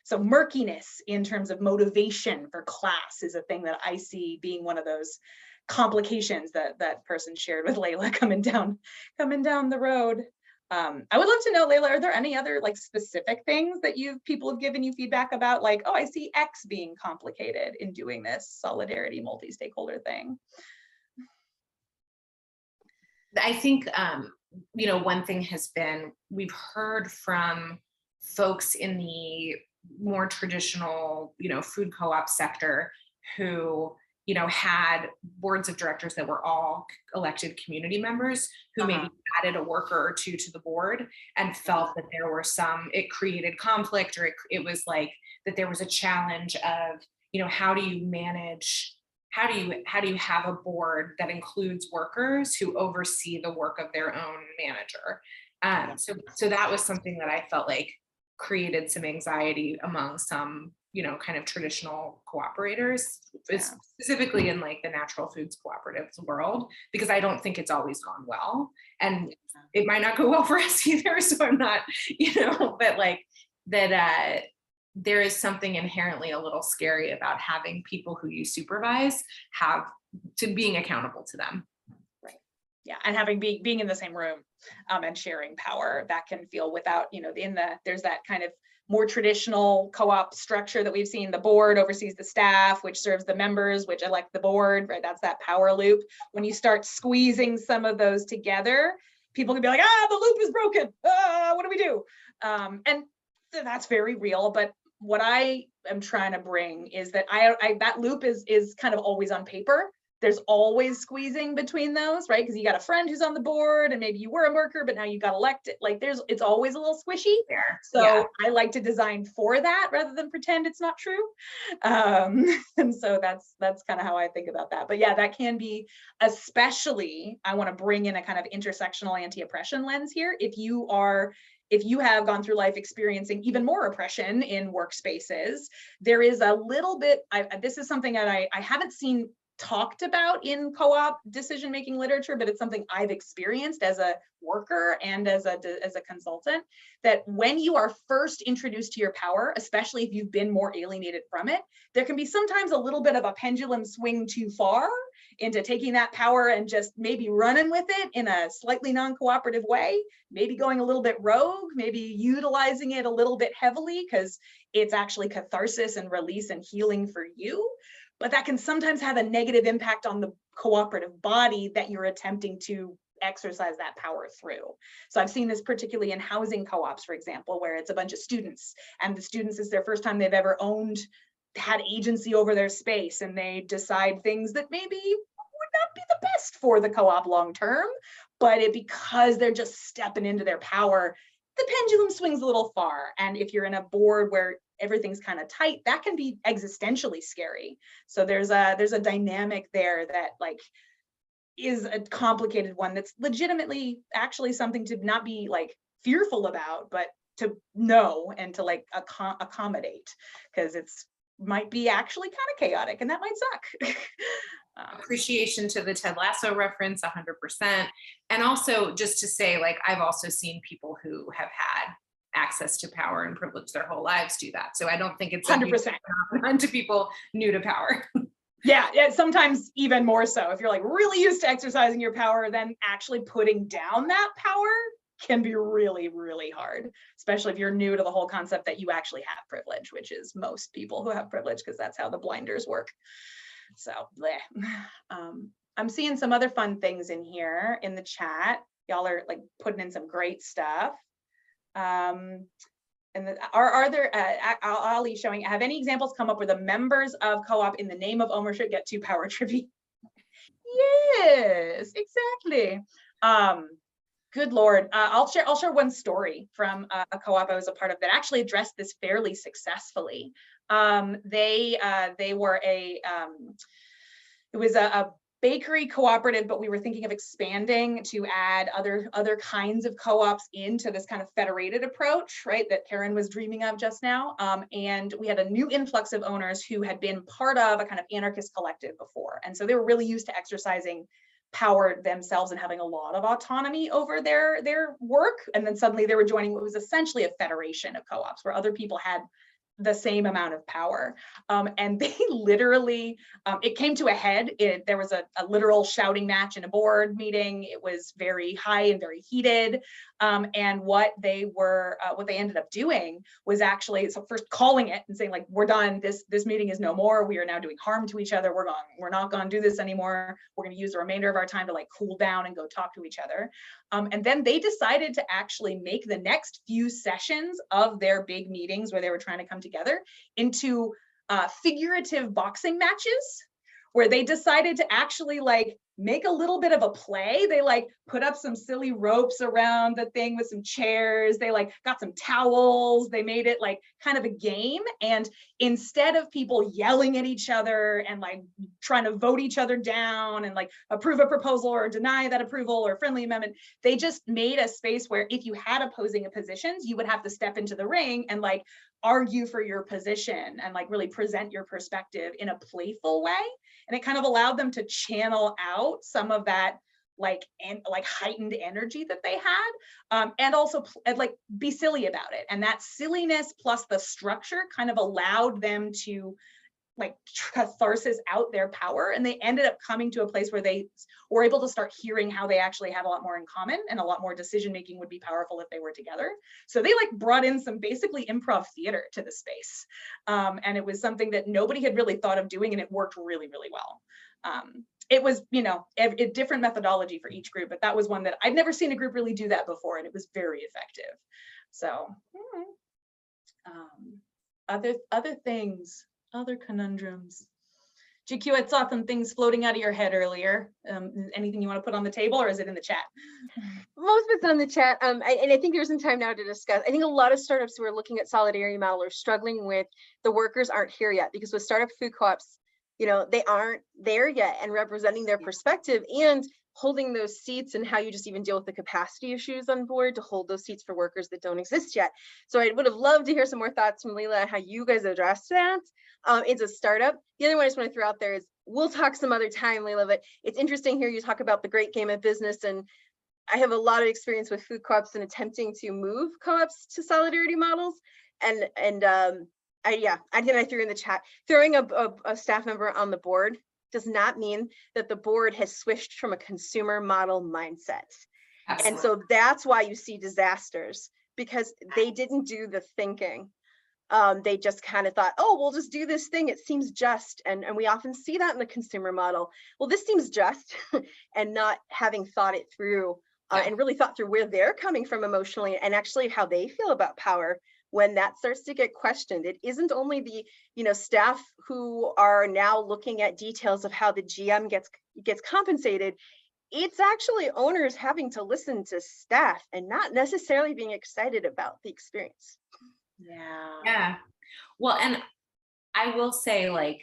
So murkiness in terms of motivation for class is a thing that I see being one of those complications that that person shared with Lela coming down the road. I would love to know, Lela, are there any other like specific things that people have given you feedback about, like, oh, I see X being complicated in doing this solidarity multi-stakeholder thing? I think, you know, one thing has been, we've heard from folks in the more traditional, you know, food co-op sector who, you know, had boards of directors that were all elected community members who maybe added a worker or two to the board and felt that there were some, it created conflict, or it was like that there was a challenge of, you know, how do you manage, how do you have a board that includes workers who oversee the work of their own manager? So that was something that I felt like created some anxiety among some, you know, kind of traditional cooperators, specifically in like the natural foods cooperatives world, because I don't think it's always gone well, and it might not go well for us either. So I'm not, you know, but like that, there is something inherently a little scary about having people who you supervise to being accountable to them. Right. Yeah, and having being in the same room and sharing power, that can feel without, you know, there's that kind of more traditional co-op structure that we've seen. The board oversees the staff, which serves the members, which elect the board, right? That's that power loop. When you start squeezing some of those together, people can be like, the loop is broken. What do we do? And that's very real. But what I am trying to bring is that that loop is kind of always on paper. There's always squeezing between those, right? Because you got a friend who's on the board and maybe you were a worker, but now you got elected. Like it's always a little squishy there. So I like to design for that rather than pretend it's not true. And so that's kind of how I think about that. But yeah, that can be, especially, I want to bring in a kind of intersectional anti-oppression lens here. If you have gone through life experiencing even more oppression in workspaces, there is a little bit, this is something that I haven't seen talked about in co-op decision-making literature, but it's something I've experienced as a worker and as a consultant, that when you are first introduced to your power, especially if you've been more alienated from it, there can be sometimes a little bit of a pendulum swing too far into taking that power and just maybe running with it in a slightly non-cooperative way, maybe going a little bit rogue, maybe utilizing it a little bit heavily because it's actually catharsis and release and healing for you. But that can sometimes have a negative impact on the cooperative body that you're attempting to exercise that power through. So I've seen this particularly in housing co-ops, for example, where it's a bunch of students, and the students, is their first time they've ever had agency over their space, and they decide things that maybe would not be the best for the co-op long term, but because they're just stepping into their power, the pendulum swings a little far. And if you're in a board where everything's kind of tight, that can be existentially scary. So there's a dynamic there that like is a complicated one that's legitimately actually something to not be like fearful about, but to know and to like accommodate, because it's might be actually kind of chaotic, and that might suck. Appreciation to the Ted Lasso reference, 100%. And also just to say, like, I've also seen people who have had access to power and privilege their whole lives do that. So I don't think it's 100%. to people new to power. Yeah, sometimes even more so. If you're like really used to exercising your power, then actually putting down that power can be really, really hard, especially if you're new to the whole concept that you actually have privilege, which is most people who have privilege, because that's how the blinders work. So I'm seeing some other fun things in here in the chat. Y'all are like putting in some great stuff. And are there, Ali showing, have any examples come up where the members of co-op in the name of ownership get too power trippy? Yes, exactly. Good Lord. I'll share one story from a co-op I was a part of that actually addressed this fairly successfully. They were it was a bakery cooperative, but we were thinking of expanding to add other kinds of co-ops into this kind of federated approach, right, that Karen was dreaming of just now. And we had a new influx of owners who had been part of a kind of anarchist collective before. And so they were really used to exercising power themselves and having a lot of autonomy over their work. And then suddenly they were joining what was essentially a federation of co-ops where other people had the same amount of power. And they literally, it came to a head. There was a literal shouting match in a board meeting. It was very high and very heated. And what they ended up doing was actually, so first calling it and saying like, we're done, this meeting is no more. We are now doing harm to each other. We're not gonna do this anymore. We're gonna use the remainder of our time to like cool down and go talk to each other. And then they decided to actually make the next few sessions of their big meetings where they were trying to come together into figurative boxing matches, where they decided to actually like make a little bit of a play. They like put up some silly ropes around the thing with some chairs. They like got some towels. They made it like kind of a game. And instead of people yelling at each other and like trying to vote each other down and like approve a proposal or deny that approval or friendly amendment, they just made a space where if you had opposing positions, you would have to step into the ring and like argue for your position and like really present your perspective in a playful way. And it kind of allowed them to channel out some of that like heightened energy that they had, and also like be silly about it. And that silliness plus the structure kind of allowed them to like catharsis out their power. And they ended up coming to a place where they were able to start hearing how they actually have a lot more in common and a lot more decision making would be powerful if they were together. So they like brought in some basically improv theater to the space. And it was something that nobody had really thought of doing, and it worked really, really well. It was, you know, a different methodology for each group, but that was one that I'd never seen a group really do that before, and it was very effective. So other things, other conundrums. GQ, I saw some things floating out of your head earlier. Anything you want to put on the table, or is it in the chat? Most of it's on the chat. And I think there's some time now to discuss. I think a lot of startups who are looking at solidarity model are struggling with the workers aren't here yet, because with startup food co-ops, you know, they aren't there yet and representing their perspective and holding those seats, and how you just even deal with the capacity issues on board to hold those seats for workers that don't exist yet. So I would have loved to hear some more thoughts from Lela on how you guys address that. It's a startup. The other one I just want to throw out there is, we'll talk some other time, Lela, but it's interesting here you talk about the great game of business, and I have a lot of experience with food co-ops and attempting to move co-ops to solidarity models. I think I threw in the chat, throwing a staff member on the board does not mean that the board has switched from a consumer model mindset. Absolutely. And so that's why you see disasters, because they didn't do the thinking. They just kind of thought, oh, we'll just do this thing, it seems just. And we often see that in the consumer model. Well, this seems just, and not having thought it through and really thought through where they're coming from emotionally, and actually how they feel about power. When that starts to get questioned, it isn't only the, you know, staff who are now looking at details of how the GM gets compensated. It's actually owners having to listen to staff and not necessarily being excited about the experience. Yeah. Well, and I will say, like,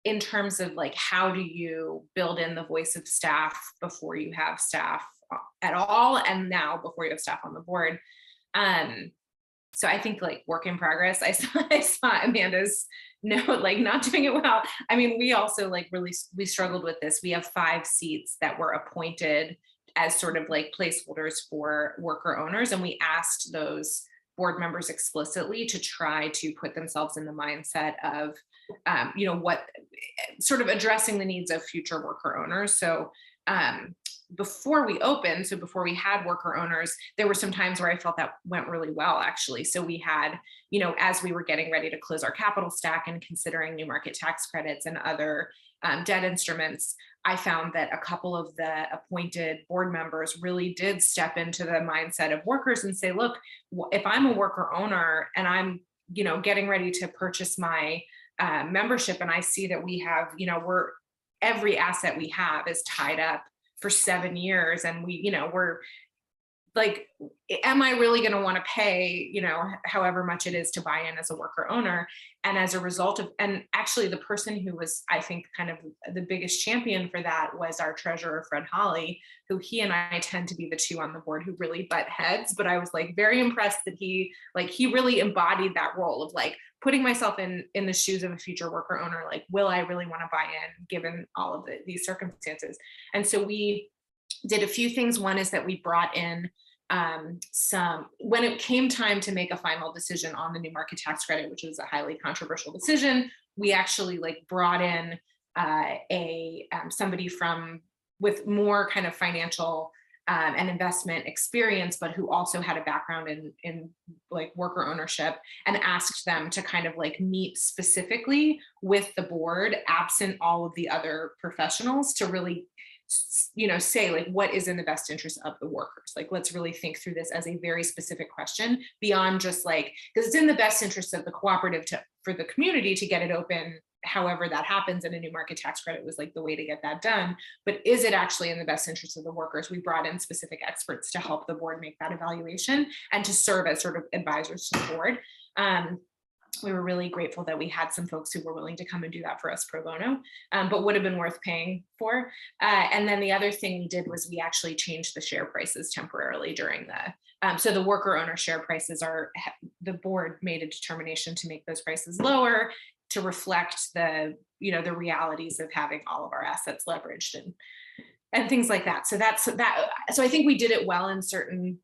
in terms of like, how do you build in the voice of staff before you have staff at all, and now before you have staff on the board? So I think like work in progress. I saw Amanda's note, like not doing it well. I mean, we also like we struggled with this. We have 5 seats that were appointed as sort of like placeholders for worker owners. And we asked those board members explicitly to try to put themselves in the mindset of, what sort of addressing the needs of future worker owners. So before we opened, so before we had worker owners, there were some times where I felt that went really well, actually. So we had, as we were getting ready to close our capital stack and considering new market tax credits and other debt instruments, I found that a couple of the appointed board members really did step into the mindset of workers and say, look, if I'm a worker owner and I'm, getting ready to purchase my membership, and I see that we have, every asset we have is tied up for 7 years, and we're like, am I really going to want to pay, however much it is to buy in as a worker owner? And as a result of, and actually the person who was, I think, kind of the biggest champion for that was our treasurer, Fred Holly, who he and I tend to be the two on the board who really butt heads. But I was like very impressed that he really embodied that role of like putting myself in the shoes of a future worker owner. Like, will I really want to buy in given all of these circumstances? And so we did a few things. One is that we brought in when it came time to make a final decision on the new market tax credit, which was a highly controversial decision, we actually brought in somebody with more kind of financial and investment experience, but who also had a background in worker ownership, and asked them to kind of meet specifically with the board, absent all of the other professionals, to really say what is in the best interest of the workers. Let's really think through this as a very specific question beyond just because it's in the best interest of the cooperative for the community to get it open, however that happens, and a new market tax credit was the way to get that done. But is it actually in the best interest of the workers? We brought in specific experts to help the board make that evaluation and to serve as sort of advisors to the board. We were really grateful that we had some folks who were willing to come and do that for us pro bono, but would have been worth paying for. And then the other thing we did was we actually changed the share prices temporarily during so the worker owner share prices the board made a determination to make those prices lower to reflect the realities of having all of our assets leveraged and things like that. So so I think we did it well in certain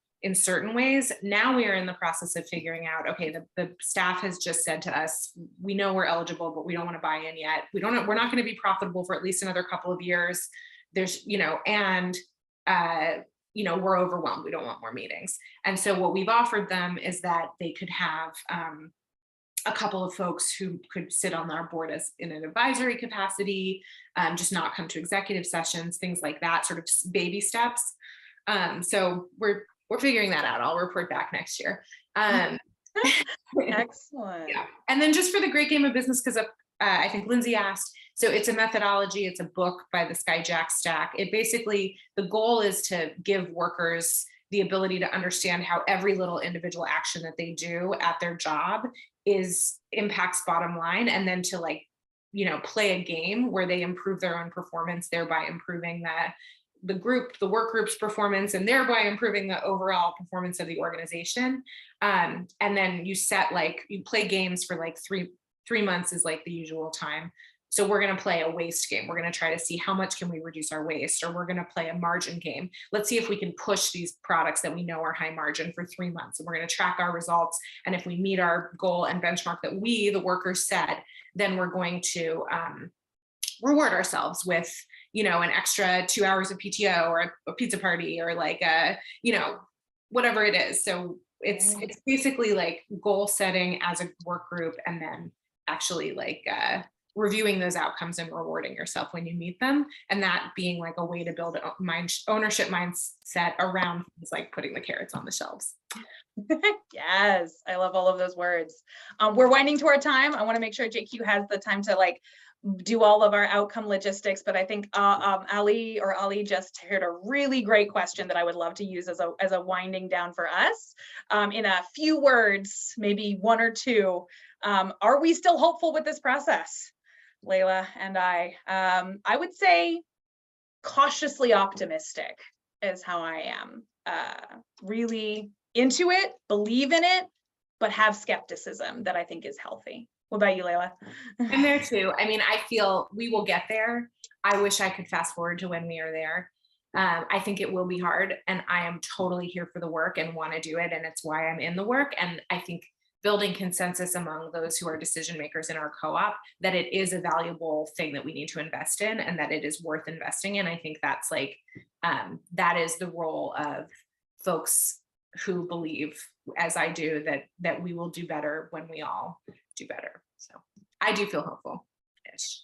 ways. Now we are in the process of figuring out, okay, the staff has just said to us, we know we're eligible, but we don't want to buy in yet. We're not going to be profitable for at least another couple of years. There's, we're overwhelmed. We don't want more meetings. And so what we've offered them is that they could have a couple of folks who could sit on our board as in an advisory capacity, just not come to executive sessions, things like that, sort of baby steps. So we're figuring that out. I'll report back next year. Excellent. Yeah. And then just for the great game of business, because I think Lindsay asked, so it's a methodology, it's a book by the Skyjack Stack. It basically, the goal is to give workers the ability to understand how every little individual action that they do at their job impacts bottom line, and then to play a game where they improve their own performance, thereby improving the work group's performance, and thereby improving the overall performance of the organization. And then you you play games for 3 months is the usual time. So we're going to play a waste game. We're going to try to see how much can we reduce our waste, or we're going to play a margin game. Let's see if we can push these products that we know are high margin for 3 months. And we're going to track our results. And if we meet our goal and benchmark that the workers set, then we're going to reward ourselves with, an extra 2 hours of PTO, or a pizza party, or whatever it is. So it's basically goal setting as a work group, and then actually reviewing those outcomes and rewarding yourself when you meet them, and that being a way to build ownership mindset around things like putting the carrots on the shelves. Yes, I love all of those words. We're winding to our time. I want to make sure JQ has the time to do all of our outcome logistics, but I think Ali just heard a really great question that I would love to use as a winding down for us. In a few words, maybe one or two, are we still hopeful with this process? Lela and I would say cautiously optimistic is how I am. Really into it, believe in it, but have skepticism that I think is healthy. What about you, Lela? I'm there too. I mean, I feel we will get there. I wish I could fast forward to when we are there. I think it will be hard, and I am totally here for the work and want to do it. And it's why I'm in the work. And I think building consensus among those who are decision makers in our co-op that it is a valuable thing that we need to invest in and that it is worth investing in. I think that's like, that is the role of folks who believe, as I do, that we will do better when we all do better. So I do feel hopeful-ish.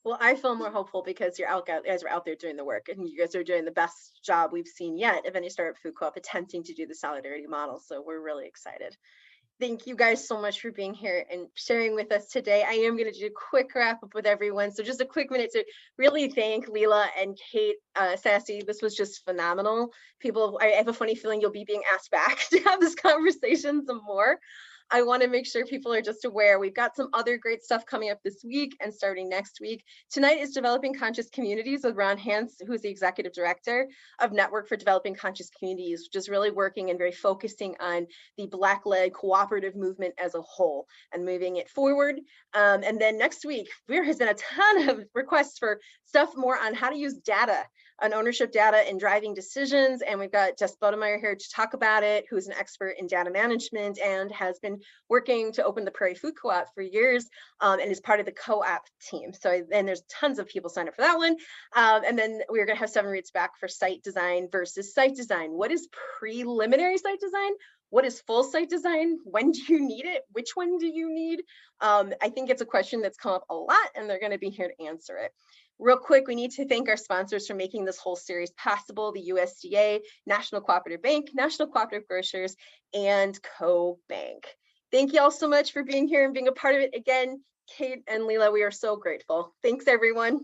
Well, I feel more hopeful because you guys are out there doing the work, and you guys are doing the best job we've seen yet of any startup food co-op attempting to do the solidarity model. So we're really excited. Thank you guys so much for being here and sharing with us today. I am going to do a quick wrap up with everyone. So just a quick minute to really thank Lela and Kate, Sassy. This was just phenomenal. People, I have a funny feeling you'll be being asked back to have this conversation some more. I want to make sure people are just aware. We've got some other great stuff coming up this week and starting next week. Tonight is Developing Conscious Communities with Ron Hance, who is the Executive Director of Network for Developing Conscious Communities, which is really working and very focusing on the Black-led cooperative movement as a whole and moving it forward. And then next week, there has been a ton of requests for stuff more on how to use data, on ownership data in driving decisions. And we've got Jess Bodemeyer here to talk about it, who's an expert in data management and has been working to open the Prairie Food Co-op for years and is part of the co-op team. So then there's tons of people signed up for that one. And then we're going to have 7 Roots back for site design versus site design. What is preliminary site design? What is full site design? When do you need it? Which one do you need? I think it's a question that's come up a lot, and they're going to be here to answer it. Real quick, we need to thank our sponsors for making this whole series possible: the USDA, National Cooperative Bank, National Cooperative Grocers, and CoBank. Thank you all so much for being here and being a part of it. Again, Kate and Lela, we are so grateful. Thanks, everyone.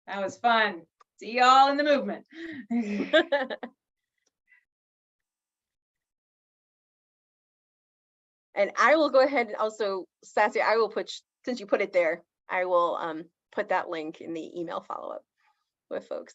That was fun. See y'all in the movement. And I will go ahead and also, Sassy, I will put, since you put it there, I will put that link in the email follow-up with folks.